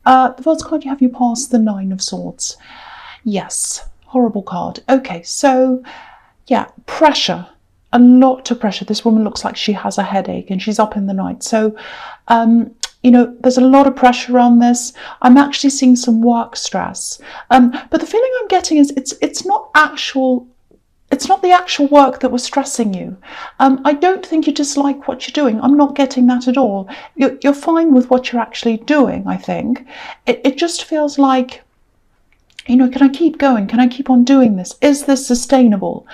The first card you have, you pass the Nine of Swords. Yes, horrible card. Okay, so yeah, pressure. A lot of pressure. This woman looks like she has a headache and she's up in the night. So, you know, there's a lot of pressure on this. I'm actually seeing some work stress. But the feeling I'm getting is it's not the actual work that was stressing you. I don't think you dislike what you're doing. I'm not getting that at all. You're fine with what you're actually doing, I think. It just feels like, you know, can I keep going? Can I keep on doing this? Is this sustainable?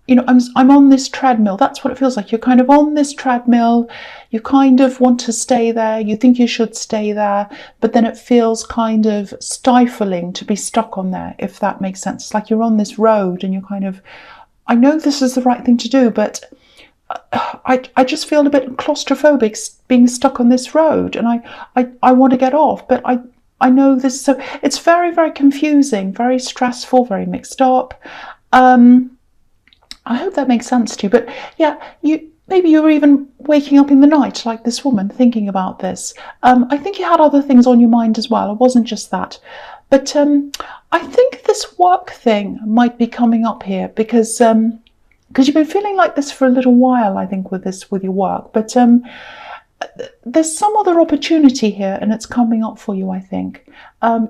You know, I'm on this treadmill. That's what it feels like. You're kind of on this treadmill. You kind of want to stay there. You think you should stay there, but then it feels kind of stifling to be stuck on there, if that makes sense. It's like you're on this road and you're kind of, I know this is the right thing to do, but I just feel a bit claustrophobic being stuck on this road, and I want to get off, but I know this, so it's very, very confusing, very stressful, very mixed up. I hope that makes sense to you. But yeah, maybe you were even waking up in the night like this woman thinking about this. I think you had other things on your mind as well. It wasn't just that. But I think this work thing might be coming up here because you've been feeling like this for a little while, I think, with your work. But there's some other opportunity here and it's coming up for you, I think.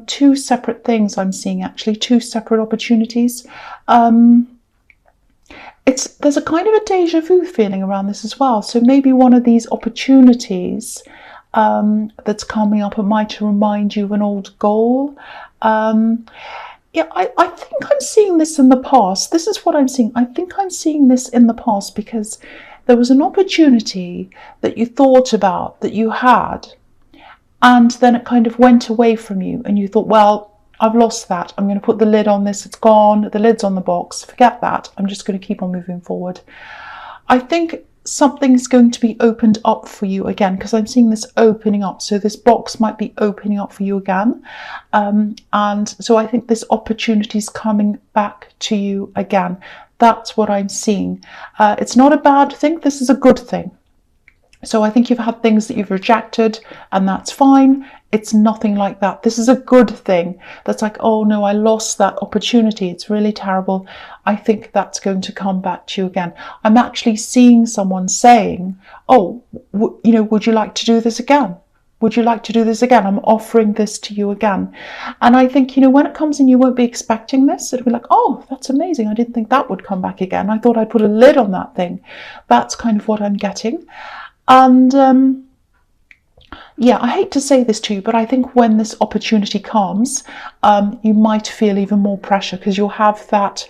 Two separate things I'm seeing, actually, two separate opportunities. There's a kind of a deja vu feeling around this as well. So maybe one of these opportunities that's coming up, it might remind you of an old goal. Yeah, I think I'm seeing this in the past. This is what I'm seeing. I think I'm seeing this in the past because there was an opportunity that you thought about, that you had, and then it kind of went away from you and you thought, well, I've lost that. I'm going to put the lid on this. It's gone. The lid's on the box. Forget that. I'm just going to keep on moving forward. I think something's going to be opened up for you again because I'm seeing this opening up. So this box might be opening up for you again. And so I think this opportunity is coming back to you again. That's what I'm seeing. It's not a bad thing. This is a good thing. So I think you've had things that you've rejected and that's fine. It's nothing like that. This is a good thing. That's like, oh no, I lost that opportunity. It's really terrible. I think that's going to come back to you again. I'm actually seeing someone saying, oh, you know, would you like to do this again? Would you like to do this again? I'm offering this to you again. And I think, you know, when it comes in, you won't be expecting this. It'll be like, oh, that's amazing. I didn't think that would come back again. I thought I'd put a lid on that thing. That's kind of what I'm getting. And yeah, I hate to say this to you, but I think when this opportunity comes, you might feel even more pressure because you'll have that,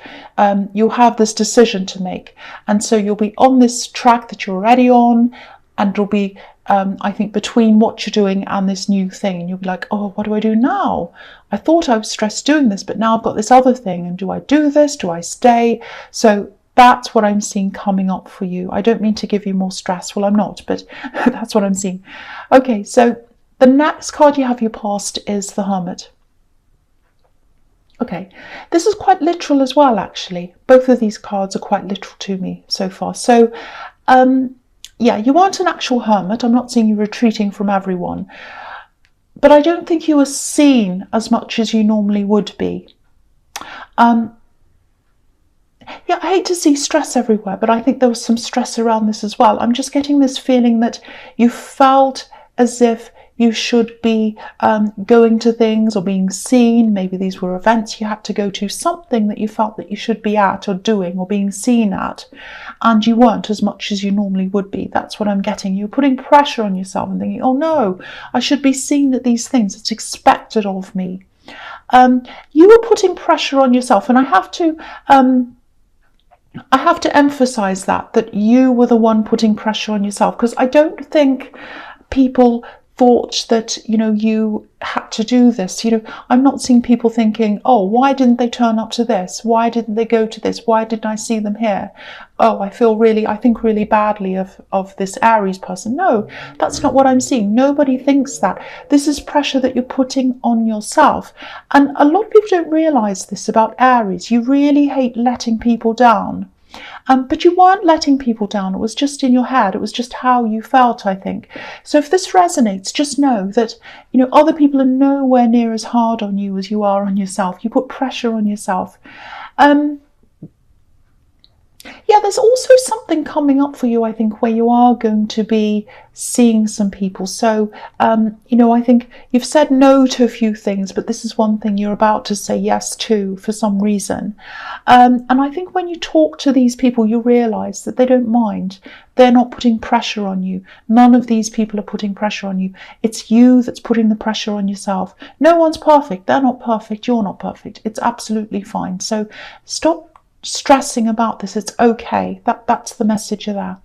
you'll have this decision to make. And so you'll be on this track that you're already on, and it'll be, I think, between what you're doing and this new thing. And you'll be like, oh, what do I do now? I thought I was stressed doing this, but now I've got this other thing. And do I do this? Do I stay? So that's what I'm seeing coming up for you. I don't mean to give you more stress. Well, I'm not, but that's what I'm seeing. Okay, so the next card you have your past is the Hermit. Okay, this is quite literal as well, actually. Both of these cards are quite literal to me so far. So, yeah, you aren't an actual hermit. I'm not seeing you retreating from everyone. But I don't think you are seen as much as you normally would be. Yeah, I hate to see stress everywhere, but I think there was some stress around this as well. I'm just getting this feeling that you felt as if you should be going to things or being seen. Maybe these were events you had to go to, something that you felt that you should be at or doing or being seen at, and you weren't as much as you normally would be. That's what I'm getting. You're putting pressure on yourself and thinking, oh no, I should be seen at these things. It's expected of me. You were putting pressure on yourself, and I have to emphasize that you were the one putting pressure on yourself, because I don't think people thought that, you know, you had to do this. You know, I'm not seeing people thinking, oh, why didn't they turn up to this? Why didn't they go to this? Why didn't I see them here? Oh, I think really badly of this Aries person. No, that's not what I'm seeing. Nobody thinks that. This is pressure that you're putting on yourself. And a lot of people don't realize this about Aries. You really hate letting people down. But you weren't letting people down. It was just in your head. It was just how you felt, I think. So if this resonates, just know that, other people are nowhere near as hard on you as you are on yourself. You put pressure on yourself. Yeah, there's also something coming up for you, I think, where you are going to be seeing some people. So, I think you've said no to a few things, but this is one thing you're about to say yes to for some reason. And I think when you talk to these people, you realise that they don't mind. They're not putting pressure on you. None of these people are putting pressure on you. It's you that's putting the pressure on yourself. No one's perfect. They're not perfect. You're not perfect. It's absolutely fine. So stop stressing about this. It's okay. That's the message there.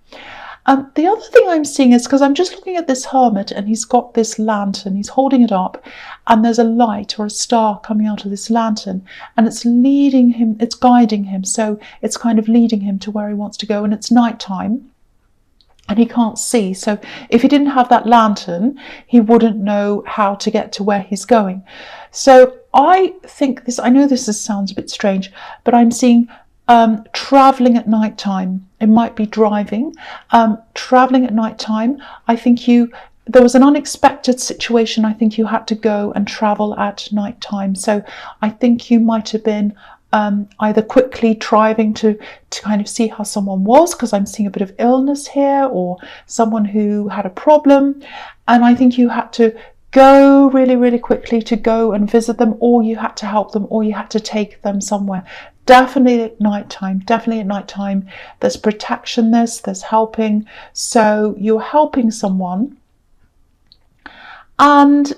The other thing I'm seeing is, because I'm just looking at this hermit and he's got this lantern, he's holding it up, and there's a light or a star coming out of this lantern, and it's leading him, it's guiding him, so it's kind of leading him to where he wants to go, and it's nighttime and he can't see. So if he didn't have that lantern, he wouldn't know how to get to where he's going. So I think this, I know this sounds a bit strange, but I'm seeing traveling at night time. It might be driving, traveling at night time. I think there was an unexpected situation. I think you had to go and travel at night time. So I think you might have been either quickly driving to kind of see how someone was, because I'm seeing a bit of illness here, or someone who had a problem. And I think you had to go really, really quickly to go and visit them, or you had to help them, or you had to take them somewhere. Definitely at night time. There's protection, there's helping. So you're helping someone, and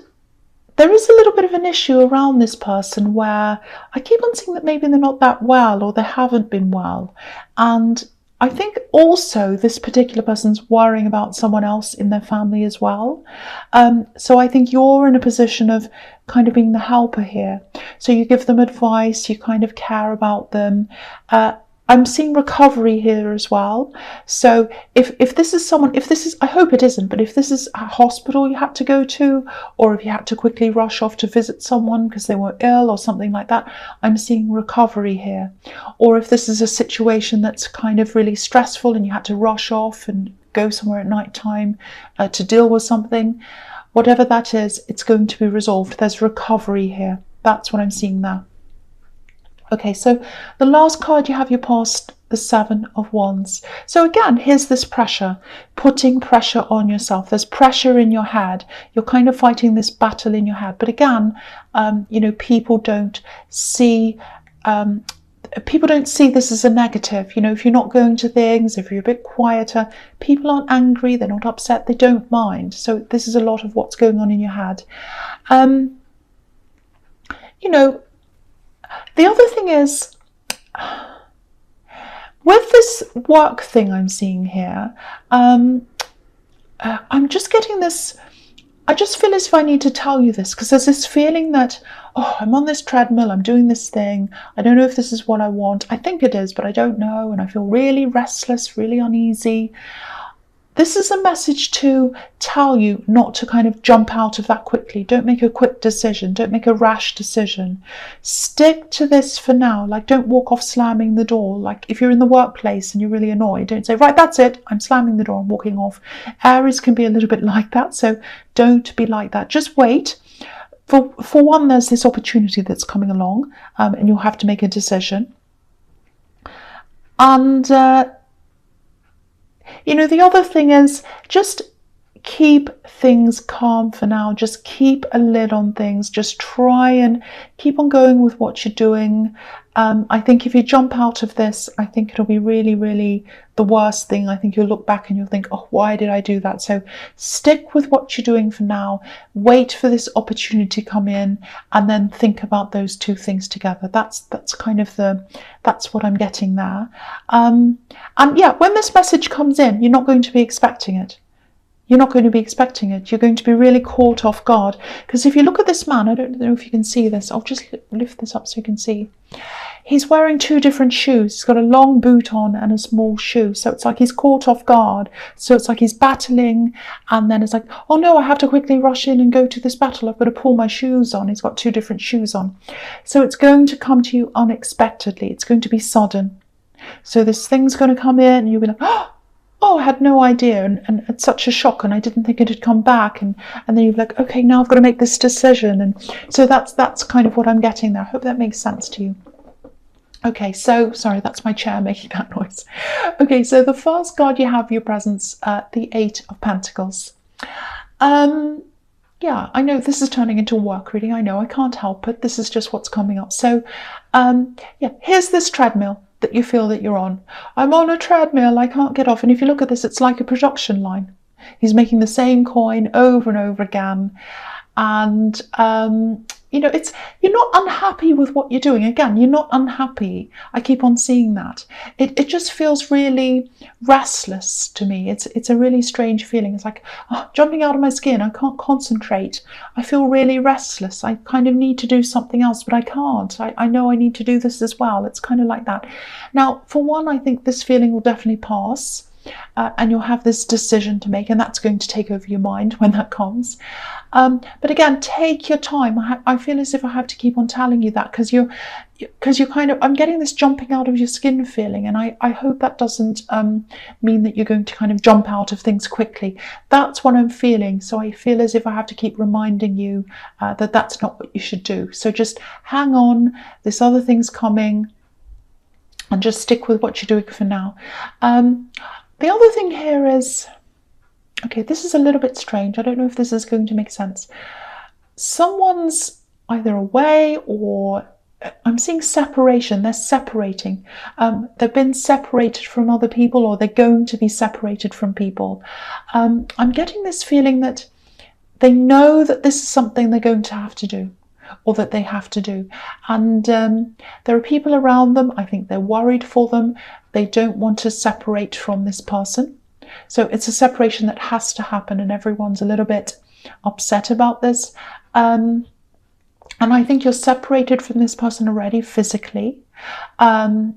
there is a little bit of an issue around this person where I keep on seeing that maybe they're not that well, or they haven't been well. And I think also this particular person's worrying about someone else in their family as well. So I think you're in a position of kind of being the helper here. So you give them advice, you kind of care about them. I'm seeing recovery here as well. So if this is, I hope it isn't, but if this is a hospital you had to go to, or if you had to quickly rush off to visit someone because they were ill or something like that, I'm seeing recovery here. Or if this is a situation that's kind of really stressful and you had to rush off and go somewhere at night time to deal with something, whatever that is, it's going to be resolved. There's recovery here. That's what I'm seeing there. Okay, so the last card you have, you passed the Seven of Wands. So again, here's this pressure, putting pressure on yourself. There's pressure in your head. You're kind of fighting this battle in your head. But again, people don't see this as a negative. If you're not going to things, if you're a bit quieter, people aren't angry, they're not upset, they don't mind. So this is a lot of what's going on in your head. The other thing is, with this work thing I'm seeing here, I'm just getting this, I just feel as if I need to tell you this, because there's this feeling that, I'm on this treadmill, I'm doing this thing, I don't know if this is what I want. I think it is, but I don't know, and I feel really restless, really uneasy. This is a message to tell you not to kind of jump out of that quickly. Don't make a quick decision. Don't make a rash decision. Stick to this for now. Like, don't walk off slamming the door. Like, if you're in the workplace and you're really annoyed, don't say, right, that's it, I'm slamming the door and walking off. Aries can be a little bit like that, so don't be like that. Just wait. For one, there's this opportunity that's coming along, and you'll have to make a decision. And the other thing is, just keep things calm for now. Just keep a lid on things. Just try and keep on going with what you're doing. I think if you jump out of this, I think it'll be really, really the worst thing. I think you'll look back and you'll think, why did I do that? So stick with what you're doing for now. Wait for this opportunity to come in, and then think about those two things together. That's kind of that's what I'm getting there. And yeah, when this message comes in, you're not going to be expecting it. You're not going to be expecting it. You're going to be really caught off guard. Because if you look at this man, I don't know if you can see this. I'll just lift this up so you can see. He's wearing two different shoes. He's got a long boot on and a small shoe. So it's like he's caught off guard. So it's like he's battling. And then it's like, oh no, I have to quickly rush in and go to this battle. I've got to pull my shoes on. He's got two different shoes on. So it's going to come to you unexpectedly. It's going to be sudden. So this thing's going to come in and you'll be like, oh, I had no idea, and it's such a shock, and I didn't think it had come back, and then you're like, okay, now I've got to make this decision. And so that's kind of what I'm getting there. I hope that makes sense to you. Okay, so, sorry, that's my chair making that noise. Okay, so the first card you have your presence, the Eight of Pentacles. Yeah, I know this is turning into a work reading. I know, I can't help it. This is just what's coming up. So, yeah, here's this treadmill that you feel that you're on. I'm on a treadmill, I can't get off. And if you look at this, it's like a production line. He's making the same coin over and over again. And, you know, you're not unhappy with what you're doing. Again, you're not unhappy. I keep on seeing that. It just feels really restless to me. It's a really strange feeling. It's like jumping out of my skin. I can't concentrate. I feel really restless. I kind of need to do something else, but I can't. I know I need to do this as well. It's kind of like that. Now, for one, I think this feeling will definitely pass. And you'll have this decision to make, and that's going to take over your mind when that comes. But again, take your time. I feel as if I have to keep on telling you that because you're kind of, I'm getting this jumping out of your skin feeling, and I hope that doesn't mean that you're going to kind of jump out of things quickly. That's what I'm feeling. So I feel as if I have to keep reminding you that that's not what you should do. So just hang on. This other thing's coming, and just stick with what you're doing for now. The other thing here is, okay, this is a little bit strange. I don't know if this is going to make sense. Someone's either away, or I'm seeing separation. They're separating. They've been separated from other people, or they're going to be separated from people. I'm getting this feeling that they know that this is something they're going to have to do, or that they have to do. And there are people around them. I think they're worried for them. They don't want to separate from this person. So it's a separation that has to happen, and everyone's a little bit upset about this. And I think you're separated from this person already physically. You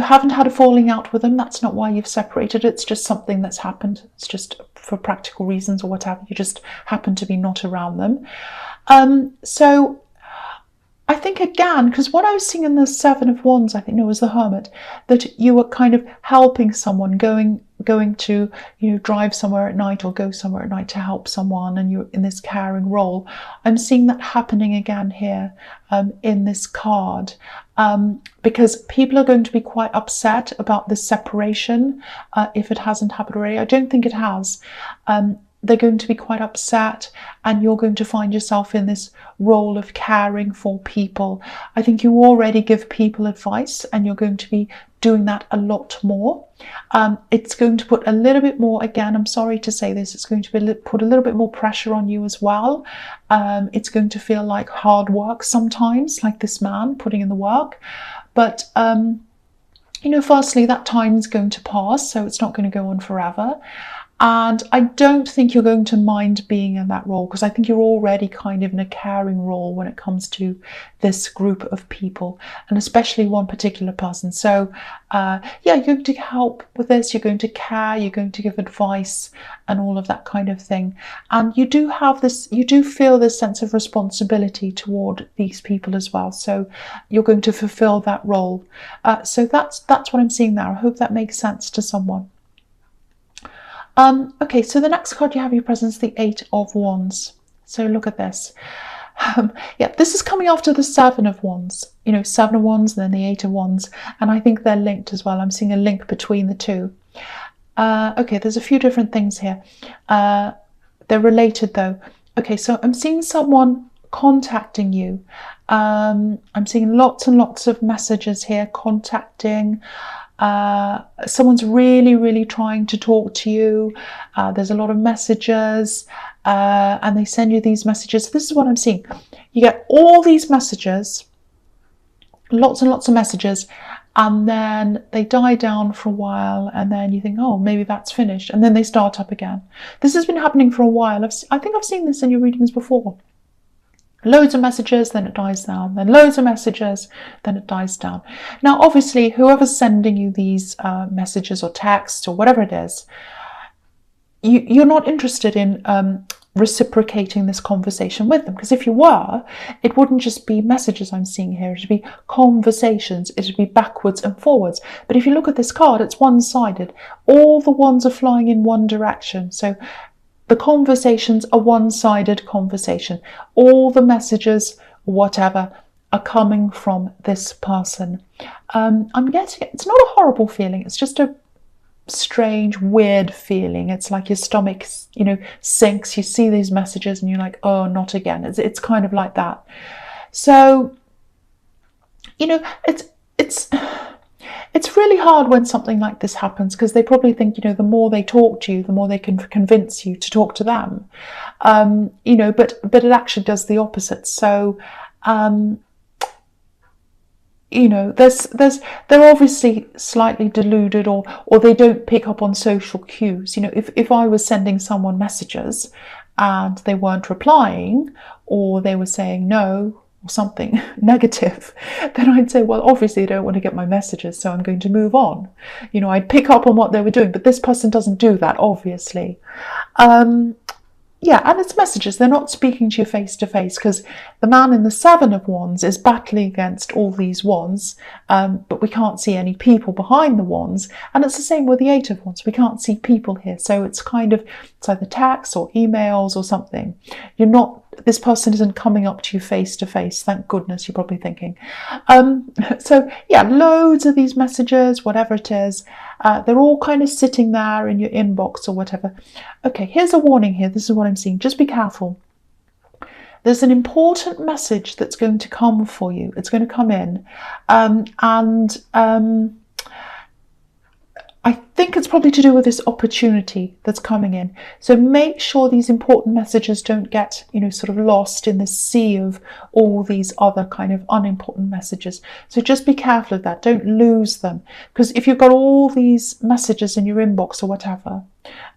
haven't had a falling out with them. That's not why you've separated. It's just something that's happened. It's just for practical reasons or whatever. You just happen to be not around them. So I think again, because what I was seeing in the Seven of Wands, I think it was the Hermit, that you were kind of helping someone, going to, you know, drive somewhere at night or go somewhere at night to help someone, and you're in this caring role. I'm seeing that happening again here in this card, because people are going to be quite upset about this separation if it hasn't happened already. I don't think it has. They're going to be quite upset, and you're going to find yourself in this role of caring for people. I think you already give people advice, and you're going to be doing that a lot more. It's going to put a little bit more, again, I'm sorry to say this, it's going to put a little bit more pressure on you as well. It's going to feel like hard work sometimes, like this man putting in the work. But, you know, firstly, that time is going to pass, so it's not going to go on forever. And I don't think you're going to mind being in that role, because I think you're already kind of in a caring role when it comes to this group of people, and especially one particular person. So yeah, you're going to help with this, you're going to care, you're going to give advice and all of that kind of thing. And you do have this, you do feel this sense of responsibility toward these people as well. So you're going to fulfill that role. So that's what I'm seeing there. I hope that makes sense to someone. Okay, so the next card you have your presence, the Eight of Wands. So look at this. Yeah, this is coming after the Seven of Wands. You know, Seven of Wands and then the Eight of Wands. And I think they're linked as well. I'm seeing a link between the two. Okay, there's a few different things here. They're related though. Okay, so I'm seeing someone contacting you. I'm seeing lots and lots of messages here, contacting. Someone's really trying to talk to you. There's a lot of messages, and they send you these messages. This is what I'm seeing. You get all these messages, lots and lots of messages, and then they die down for a while, and then you think, oh, maybe that's finished, and then they start up again. This has been happening for a while. I think I've seen this in your readings before. Loads of messages, then it dies down, then loads of messages, then it dies down. Now, obviously, whoever's sending you these messages or texts or whatever it is, you're not interested in reciprocating this conversation with them. Because if you were, it wouldn't just be messages I'm seeing here, it'd be conversations, it'd be backwards and forwards. But if you look at this card, it's one-sided. All the wands are flying in one direction. So the conversations are one-sided conversation. All the messages, whatever, are coming from this person. I'm getting, it's not a horrible feeling, it's just a strange, weird feeling. It's like your stomach, sinks. You see these messages and you're like, oh, not again. It's kind of like that. So, it's really hard when something like this happens, because they probably think, the more they talk to you, the more they can convince you to talk to them. But it actually does the opposite. So, they're obviously slightly deluded, or they don't pick up on social cues. If I was sending someone messages and they weren't replying, or they were saying no or something negative, then I'd say, well, obviously they don't want to get my messages, so I'm going to move on. I'd pick up on what they were doing, but this person doesn't do that, obviously. Yeah, and it's messages. They're not speaking to you face to face, because the man in the Seven of Wands is battling against all these wands, but we can't see any people behind the wands. And it's the same with the Eight of Wands. We can't see people here. So it's either text or emails or something. This person isn't coming up to you face to face. Thank goodness, you're probably thinking. So yeah, loads of these messages, whatever it is. They're all kind of sitting there in your inbox or whatever. Okay, here's a warning here. This is what I'm seeing. Just be careful. There's an important message that's going to come for you. It's going to come in. I think it's probably to do with this opportunity that's coming in. So make sure these important messages don't get, sort of lost in the sea of all these other kind of unimportant messages. So just be careful of that. Don't lose them. Because if you've got all these messages in your inbox or whatever,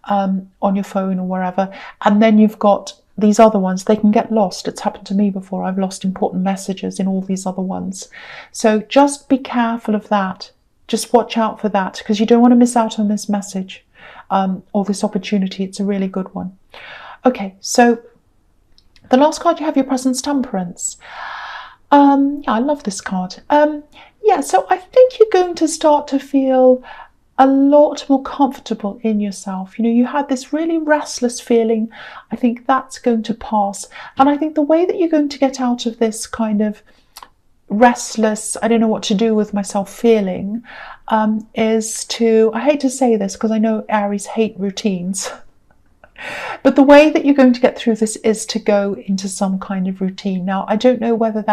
on your phone or wherever, and then you've got these other ones, they can get lost. It's happened to me before. I've lost important messages in all these other ones. So just be careful of that. Just watch out for that, because you don't want to miss out on this message or this opportunity. It's a really good one. Okay, so the last card you have, your presence, Temperance. Yeah, I love this card. Yeah, so I think you're going to start to feel a lot more comfortable in yourself. You had this really restless feeling. I think that's going to pass. And I think the way that you're going to get out of this kind of restless, I don't know what to do with myself feeling, is to, I hate to say this because I know Aries hate routines, but the way that you're going to get through this is to go into some kind of routine. Now, I don't know whether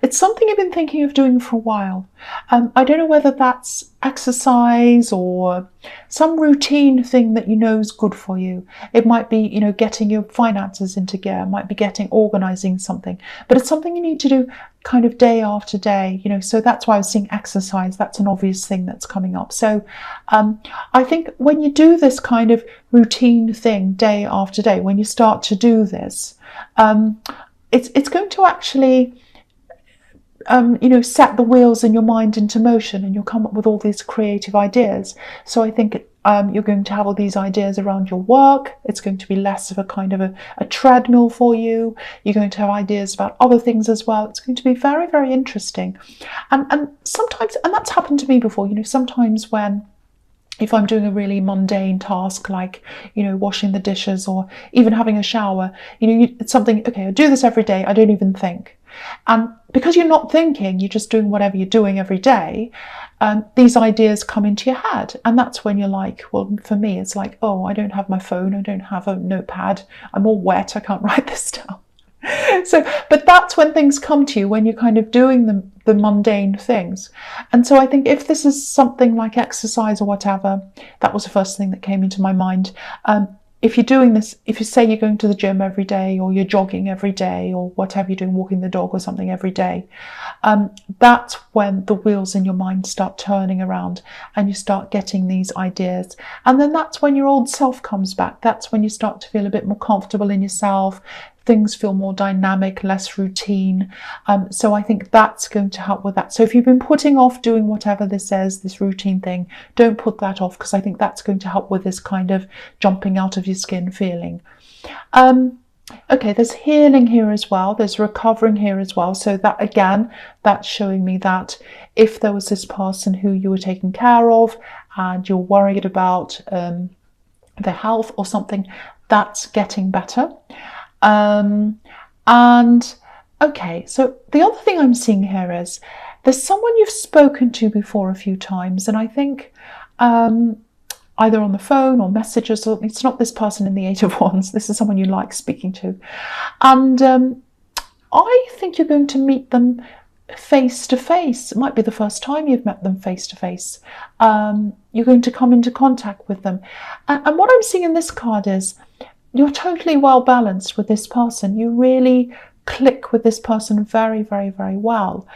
it's something you've been thinking of doing for a while. I don't know whether that's exercise or some routine thing that is good for you. It might be, getting your finances into gear. It might be organizing something, but it's something you need to do kind of day after day, so that's why I was saying exercise. That's an obvious thing that's coming up. So I think when you do this kind of routine thing day after day, when you start to do this, it's going to actually set the wheels in your mind into motion, and you'll come up with all these creative ideas. So I think you're going to have all these ideas around your work. It's going to be less of a kind of a treadmill for you. You're going to have ideas about other things as well. It's going to be very, very interesting. And sometimes, and that's happened to me before, sometimes if I'm doing a really mundane task like, washing the dishes or even having a shower, it's something, okay, I do this every day. I don't even think. And because you're not thinking, you're just doing whatever you're doing every day, these ideas come into your head. And that's when you're like, well, for me, it's like, oh, I don't have my phone. I don't have a notepad. I'm all wet. I can't write this down. But that's when things come to you, when you're kind of doing the mundane things. And so I think if this is something like exercise or whatever, that was the first thing that came into my mind. If you're doing this, if you say you're going to the gym every day, or you're jogging every day, or whatever you're doing, walking the dog or something every day, that's when the wheels in your mind start turning around and you start getting these ideas. And then that's when your old self comes back. That's when you start to feel a bit more comfortable in yourself. Things feel more dynamic, less routine. So I think that's going to help with that. So if you've been putting off doing whatever this is, this routine thing, don't put that off, because I think that's going to help with this kind of jumping out of your skin feeling. Okay, there's healing here as well. There's recovering here as well. So that, again, that's showing me that if there was this person who you were taking care of and you're worried about their health or something, that's getting better. And okay, so the other thing I'm seeing here is there's someone you've spoken to before a few times, and I think either on the phone or messages, or it's not this person in the Eight of Wands, this is someone you like speaking to. And I think you're going to meet them face to face. It might be the first time you've met them face to face. You're going to come into contact with them. And what I'm seeing in this card is you're totally well balanced with this person. You really click with this person very, very, very well.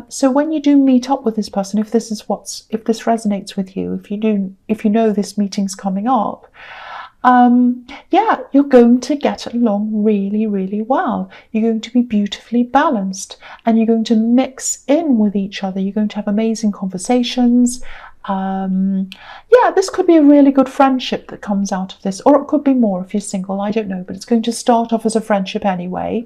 So when you do meet up with this person, if this resonates with you, if you know this meeting's coming up, yeah, you're going to get along really, really well. You're going to be beautifully balanced and you're going to mix in with each other. You're going to have amazing conversations. Yeah, this could be a really good friendship that comes out of this, or it could be more if you're single, I don't know, but it's going to start off as a friendship anyway.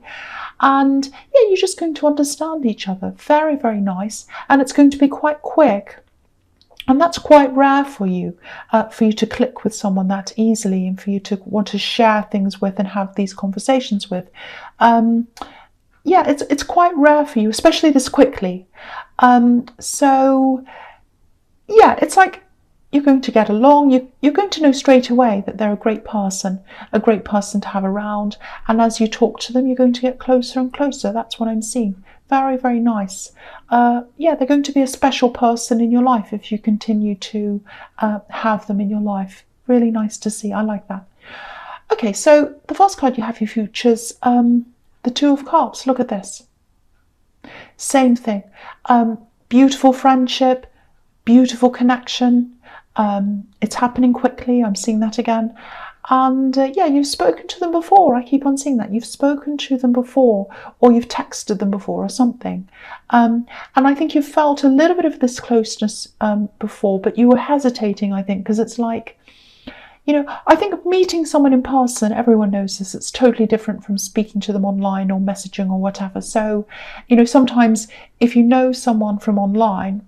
And yeah, you're just going to understand each other. Very, very nice. And it's going to be quite quick. And that's quite rare for you to click with someone that easily and for you to want to share things with and have these conversations with. Yeah, it's quite rare for you, especially this quickly. So yeah, it's like you're going to get along. You're going to know straight away that they're a great person to have around. And as you talk to them, you're going to get closer and closer. That's what I'm seeing. Very, very nice. Yeah, they're going to be a special person in your life if you continue to have them in your life. Really nice to see. I like that. Okay, so the first card you have your futures, the Two of Cups. Look at this. Same thing. Beautiful friendship, beautiful connection. It's happening quickly. I'm seeing that again. And yeah, you've spoken to them before. I keep on seeing that. You've spoken to them before, or you've texted them before or something. And I think you've felt a little bit of this closeness before, but you were hesitating, I think, because it's like, you know, I think meeting someone in person, everyone knows this, it's totally different from speaking to them online or messaging or whatever. So, you know, sometimes if you know someone from online,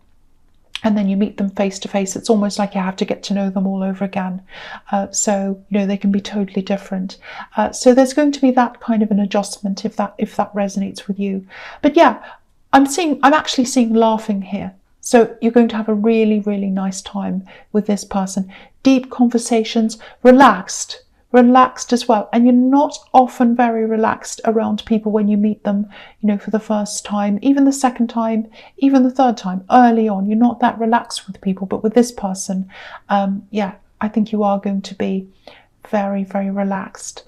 and then you meet them face to face, it's almost like you have to get to know them all over again. So, you know, they can be totally different. So there's going to be that kind of an adjustment if that resonates with you. But yeah, I'm actually seeing laughing here. So you're going to have a really, really nice time with this person. Deep conversations, relaxed as well. And you're not often very relaxed around people when you meet them, you know, for the first time, even the second time, even the third time. Early on, you're not that relaxed with people, but with this person, yeah, I think you are going to be very, very relaxed.